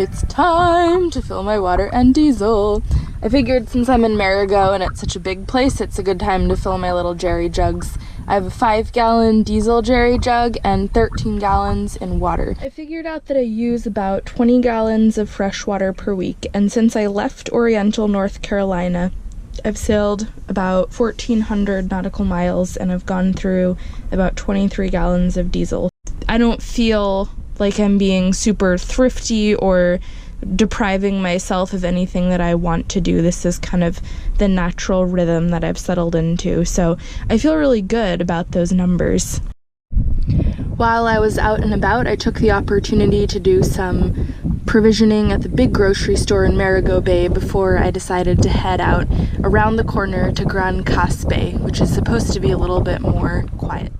It's time to fill my water and diesel. I figured since I'm in Marigot and it's such a big place, it's a good time to fill my little jerry jugs. I have a 5-gallon diesel jerry jug and 13 gallons in water. I figured out that I use about 20 gallons of fresh water per week, and since I left Oriental, North Carolina, I've sailed about 1,400 nautical miles and I've gone through about 23 gallons of diesel. I don't feel like I'm being super thrifty or depriving myself of anything that I want to do. This is kind of the natural rhythm that I've settled into, so I feel really good about those numbers. While I was out and about, I took the opportunity to do some provisioning at the big grocery store in Marigot Bay before I decided to head out around the corner to Grand Casse Bay, which is supposed to be a little bit more quiet.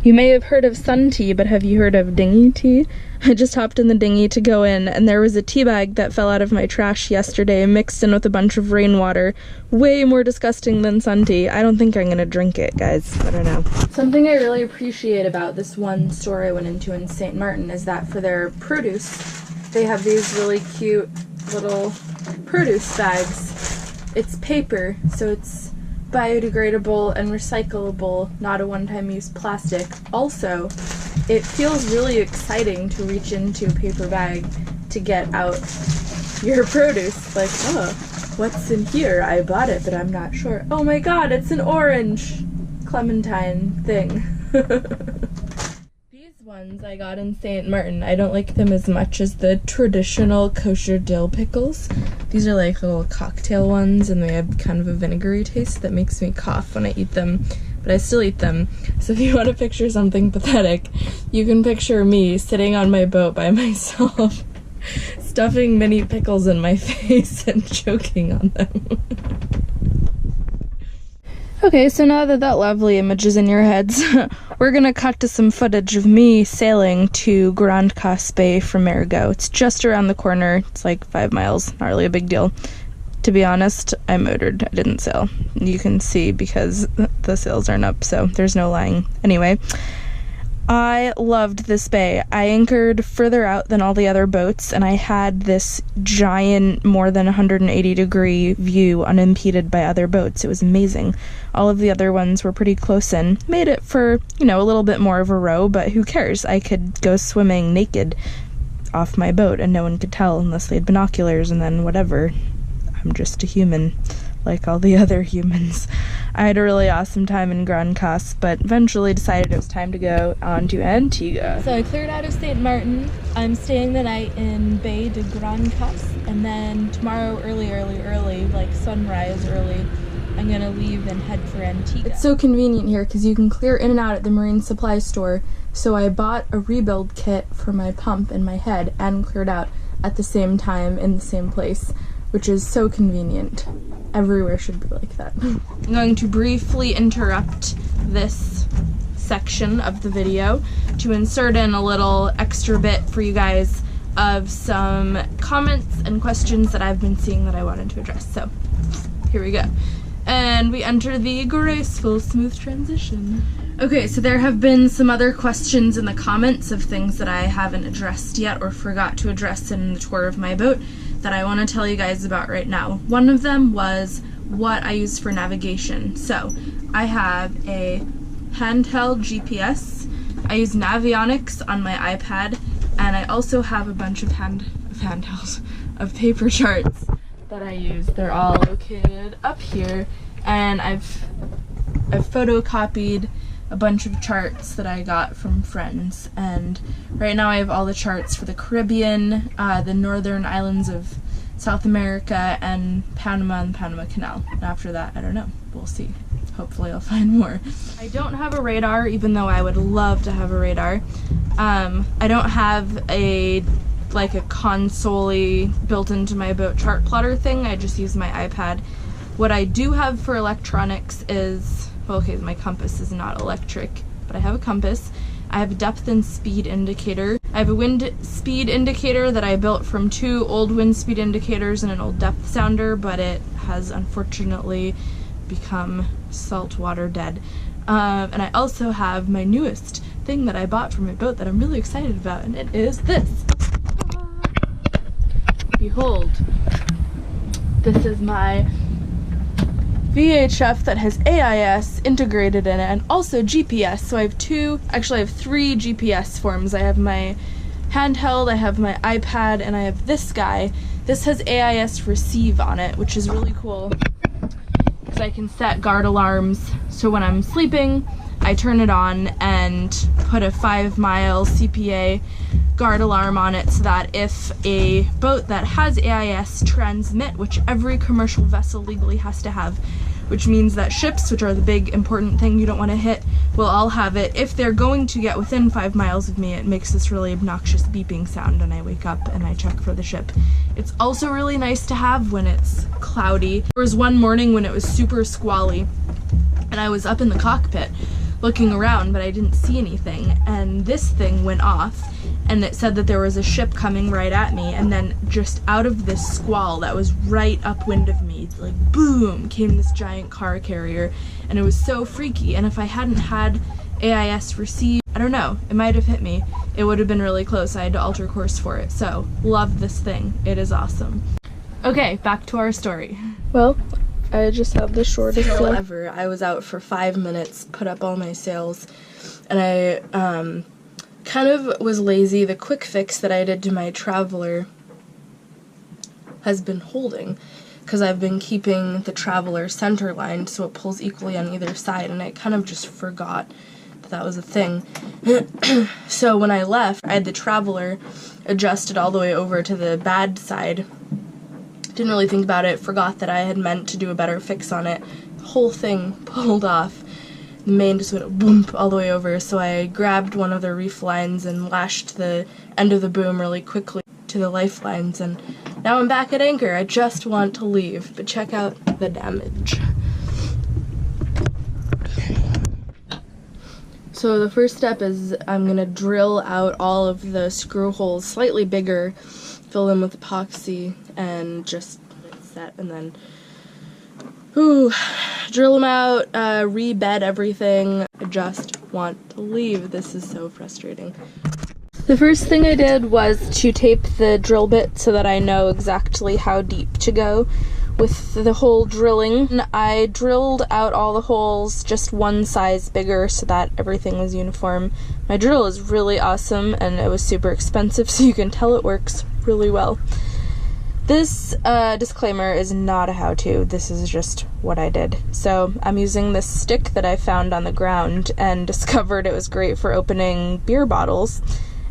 You may have heard of sun tea, but have you heard of dinghy tea? I just hopped in the dinghy to go in, and there was a tea bag that fell out of my trash yesterday mixed in with a bunch of rainwater. Way more disgusting than sun tea. I don't think I'm gonna drink it, guys. I don't know. Something I really appreciate about this one store I went into in St. Martin is that for their produce, they have these really cute little produce bags. It's paper, so it's biodegradable and recyclable, not a one-time use plastic. Also, it feels really exciting to reach into a paper bag to get out your produce. Like, oh, what's in here? I bought it, but I'm not sure. Oh my god, it's an orange clementine thing. These ones I got in St. Martin. I don't like them as much as the traditional kosher dill pickles. These are like little cocktail ones, and they have kind of a vinegary taste that makes me cough when I eat them, but I still eat them. So if you want to picture something pathetic, you can picture me sitting on my boat by myself, stuffing mini pickles in my face and choking on them. Okay, so now that that lovely image is in your heads, we're gonna cut to some footage of me sailing to Grand Casse Bay from Marigot. It's just around the corner. It's like 5 miles, not really a big deal. To be honest, I motored, I didn't sail. You can see because the sails aren't up, so there's no lying. Anyway, I loved this bay. I anchored further out than all the other boats, and I had this giant, more than 180-degree view unimpeded by other boats. It was amazing. All of the other ones were pretty close in. Made it for, you know, a little bit more of a row, but who cares? I could go swimming naked off my boat, and no one could tell unless they had binoculars, and then whatever. I'm just a human, like all the other humans. I had a really awesome time in Grand Casse, but eventually decided it was time to go on to Antigua. So I cleared out of St. Martin. I'm staying the night in Bay de Grand Casse, and then tomorrow early, like sunrise early, I'm gonna leave and head for Antigua. It's so convenient here because you can clear in and out at the marine supply store, so I bought a rebuild kit for my pump and my head and cleared out at the same time in the same place, which is so convenient. Everywhere should be like that. I'm going to briefly interrupt this section of the video to insert in a little extra bit for you guys of some comments and questions that I've been seeing that I wanted to address. So here we go. And we enter the graceful, smooth transition. Okay, so there have been some other questions in the comments of things that I haven't addressed yet or forgot to address in the tour of my boat that I want to tell you guys about right now. One of them was what I use for navigation. So I have a handheld GPS. I use Navionics on my iPad, and I also have a bunch of handheld paper charts that I use. They're all located up here, and I've photocopied a bunch of charts that I got from friends, and right now I have all the charts for the Caribbean, the northern islands of South America, and Panama and the Panama Canal. And after that, I don't know. We'll see. Hopefully I'll find more. I don't have a radar, even though I would love to have a radar. I don't have a console built into my boat chart plotter thing. I just use my iPad. What I do have for electronics is, well, okay, my compass is not electric, but I have a compass. I have a depth and speed indicator. I have a wind speed indicator that I built from 2 old wind speed indicators and an old depth sounder, but it has unfortunately become saltwater dead. And I also have my newest thing that I bought for my boat that I'm really excited about, and it is this. Behold, this is my VHF that has AIS integrated in it and also GPS. So I have three GPS forms. I have my handheld, I have my iPad, and I have this guy. This has AIS receive on it, which is really cool because I can set guard alarms. So when I'm sleeping, I turn it on and put a 5-mile CPA guard alarm on it so that if a boat that has AIS transmit, which every commercial vessel legally has to have, which means that ships, which are the big important thing you don't want to hit, will all have it. If they're going to get within 5 miles of me, it makes this really obnoxious beeping sound and I wake up and I check for the ship. It's also really nice to have when it's cloudy. There was one morning when it was super squally and I was up in the cockpit looking around, but I didn't see anything, and this thing went off and it said that there was a ship coming right at me, and then just out of this squall that was right upwind of me, like boom, came this giant car carrier, and it was so freaky. And if I hadn't had AIS receive, I don't know, it might have hit me. It would have been really close. I had to alter course for it. So love this thing, it is awesome. Okay, back to our story. Well, I just have the shortest sail ever. I was out for 5 minutes, put up all my sails, and I kind of was lazy. The quick fix that I did to my Traveler has been holding because I've been keeping the Traveler center lined so it pulls equally on either side, and I kind of just forgot that that was a thing. So when I left, I had the Traveler adjusted all the way over to the bad side. Didn't really think about it, forgot that I had meant to do a better fix on it. The whole thing pulled off. The main just went boom all the way over, so I grabbed one of the reef lines and lashed the end of the boom really quickly to the lifelines, and now I'm back at anchor. I just want to leave, but check out the damage. So the first step is I'm gonna drill out all of the screw holes slightly bigger, fill them with epoxy, and just let it set, and then drill them out, rebed everything. I just want to leave. This is so frustrating. The first thing I did was to tape the drill bit so that I know exactly how deep to go with the hole drilling. I drilled out all the holes just one size bigger so that everything was uniform. My drill is really awesome and it was super expensive, so you can tell it works really well. This disclaimer is not a how-to, this is just what I did. So I'm using this stick that I found on the ground and discovered it was great for opening beer bottles,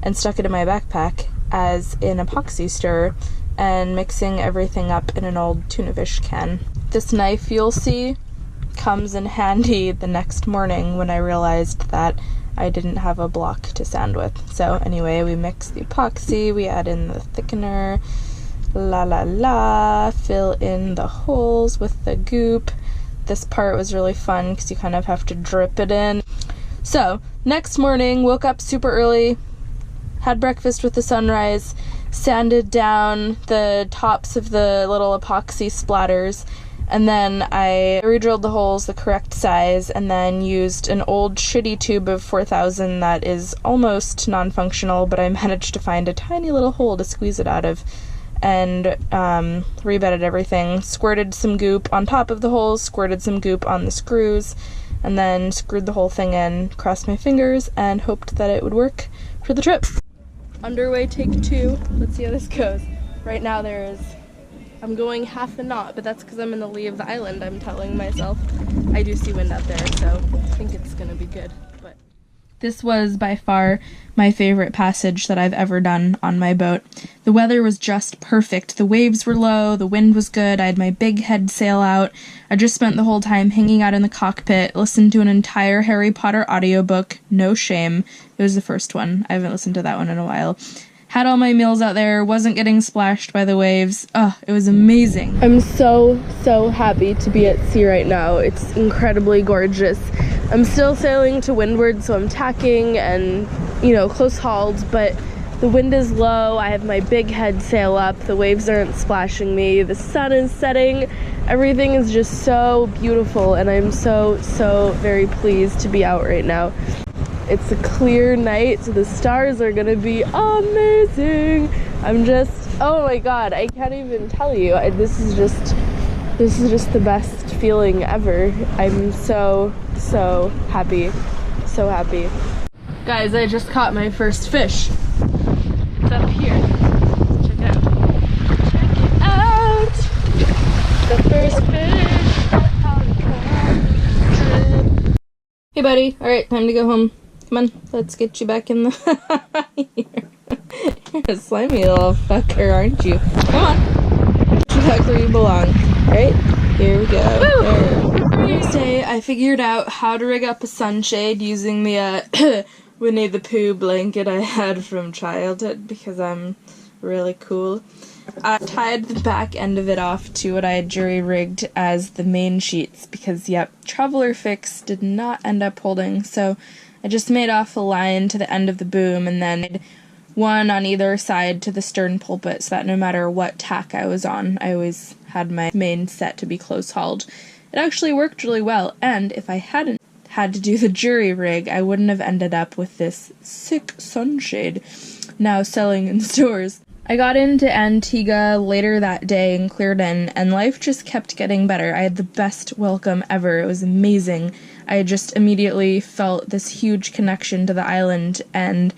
and stuck it in my backpack as an epoxy stirrer and mixing everything up in an old tuna fish can. This knife, you'll see, comes in handy the next morning when I realized that I didn't have a block to sand with. So anyway, we mix the epoxy, we add in the thickener, fill in the holes with the goop. This part was really fun because you kind of have to drip it in. So next morning, woke up super early, had breakfast with the sunrise, sanded down the tops of the little epoxy splatters, and then I re-drilled the holes the correct size, and then used an old shitty tube of 4000 that is almost non-functional, but I managed to find a tiny little hole to squeeze it out of, and rebedded everything, squirted some goop on top of the holes, squirted some goop on the screws, and then screwed the whole thing in, crossed my fingers, and hoped that it would work for the trip. Underway take 2. Let's see how this goes. Right now I'm going half a knot, but that's because I'm in the lee of the island, I'm telling myself. I do see wind out there, so I think it's gonna be good. But this was by far my favorite passage that I've ever done on my boat. The weather was just perfect. The waves were low, the wind was good, I had my big head sail out. I just spent the whole time hanging out in the cockpit, listened to an entire Harry Potter audiobook, no shame. It was the first one. I haven't listened to that one in a while. Had all my meals out there, wasn't getting splashed by the waves. It was amazing. I'm so happy to be at sea right now. It's incredibly gorgeous. I'm still sailing to windward, so I'm tacking and, close hauled, but the wind is low. I have my big head sail up. The waves aren't splashing me. The sun is setting. Everything is just so beautiful, and I'm so very pleased to be out right now. It's a clear night, so the stars are gonna be amazing. I'm just, oh my god, I can't even tell you. This is just the best feeling ever. I'm so happy. So happy. Guys, I just caught my first fish. It's up here. Check it out. Check it out! The first fish. Hey buddy, alright, time to go home. Come on, let's get you back in the You're a slimy little fucker, aren't you? Come on. Get you back where you belong. Alright, here we go. The next day, I figured out how to rig up a sunshade using the Winnie the Pooh blanket I had from childhood because I'm really cool. I tied the back end of it off to what I had jury-rigged as the main sheets because, yep, Traveler Fix did not end up holding, so I just made off a line to the end of the boom and then one on either side to the stern pulpit so that no matter what tack I was on, I always had my main set to be close-hauled. It actually worked really well, and if I hadn't had to do the jury rig, I wouldn't have ended up with this sick sunshade now selling in stores. I got into Antigua later that day and cleared in, and life just kept getting better. I had the best welcome ever. It was amazing. I just immediately felt this huge connection to the island, and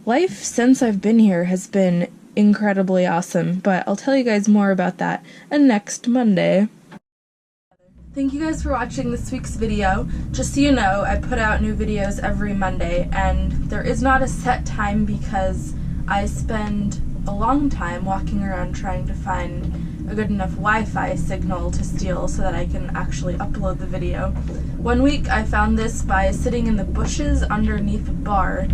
life since I've been here has been incredibly awesome, but I'll tell you guys more about that next Monday. Thank you guys for watching this week's video. Just so you know, I put out new videos every Monday, and there is not a set time because I spend a long time walking around trying to find a good enough Wi-Fi signal to steal so that I can actually upload the video. One week I found this by sitting in the bushes underneath a bar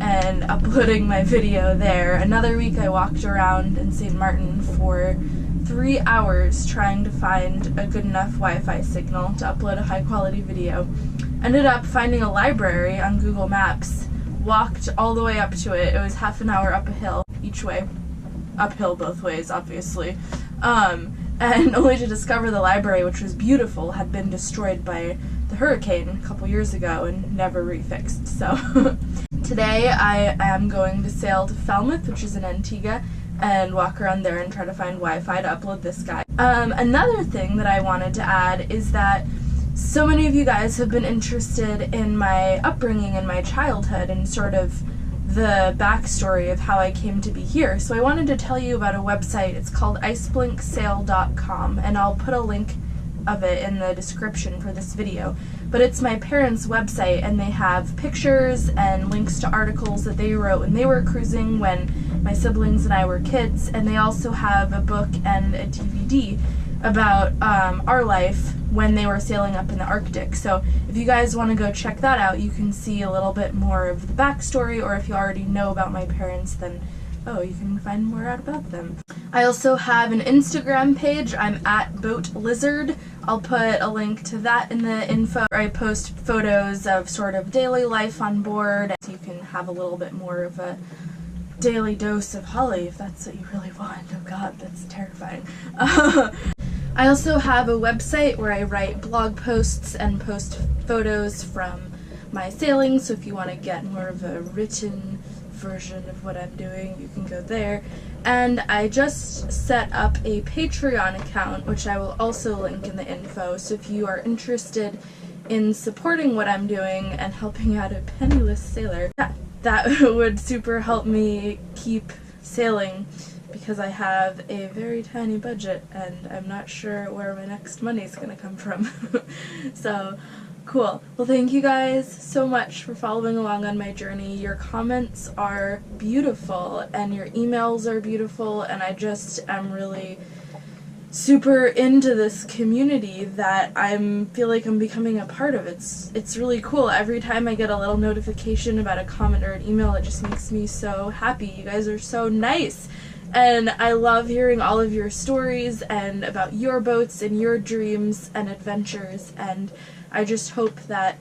and uploading my video there. Another week I walked around in St. Martin for 3 hours trying to find a good enough Wi-Fi signal to upload a high quality video. Ended up finding a library on Google Maps, walked all the way up to it. It was half an hour up a hill each way. Uphill both ways, obviously. And only to discover the library, which was beautiful, had been destroyed by the hurricane a couple years ago and never refixed. So today I am going to sail to Falmouth, which is in Antigua, and walk around there and try to find Wi-Fi to upload this guy. Another thing that I wanted to add is that so many of you guys have been interested in my upbringing and my childhood and sort of the backstory of how I came to be here. So I wanted to tell you about a website. It's called iceblinksail.com, and I'll put a link of it in the description for this video. But it's my parents' website, and they have pictures and links to articles that they wrote when they were cruising when my siblings and I were kids, and they also have a book and a DVD about our life when they were sailing up in the Arctic. So if you guys want to go check that out, you can see a little bit more of the backstory, or if you already know about my parents, then you can find more out about them. I also have an Instagram page. I'm at Boat Lizard. I'll put a link to that in the info. I post photos of sort of daily life on board, so you can have a little bit more of a daily dose of Holly if that's what you really want. Oh god, that's terrifying. I also have a website where I write blog posts and post photos from my sailing, so if you want to get more of a written version of what I'm doing, you can go there. And I just set up a Patreon account, which I will also link in the info, so if you are interested in supporting what I'm doing and helping out a penniless sailor, that would super help me keep sailing, because I have a very tiny budget and I'm not sure where my next money is going to come from. So, cool. Well, thank you guys so much for following along on my journey. Your comments are beautiful and your emails are beautiful, and I just am really super into this community that I feel like I'm becoming a part of. It's really cool. Every time I get a little notification about a comment or an email, it just makes me so happy. You guys are so nice. And I love hearing all of your stories and about your boats and your dreams and adventures, and I just hope that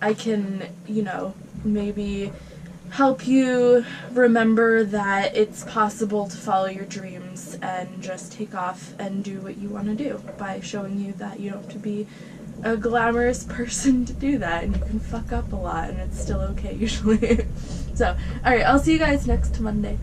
I can, maybe help you remember that it's possible to follow your dreams and just take off and do what you want to do by showing you that you don't have to be a glamorous person to do that, and you can fuck up a lot and it's still okay usually. So, alright, I'll see you guys next Monday.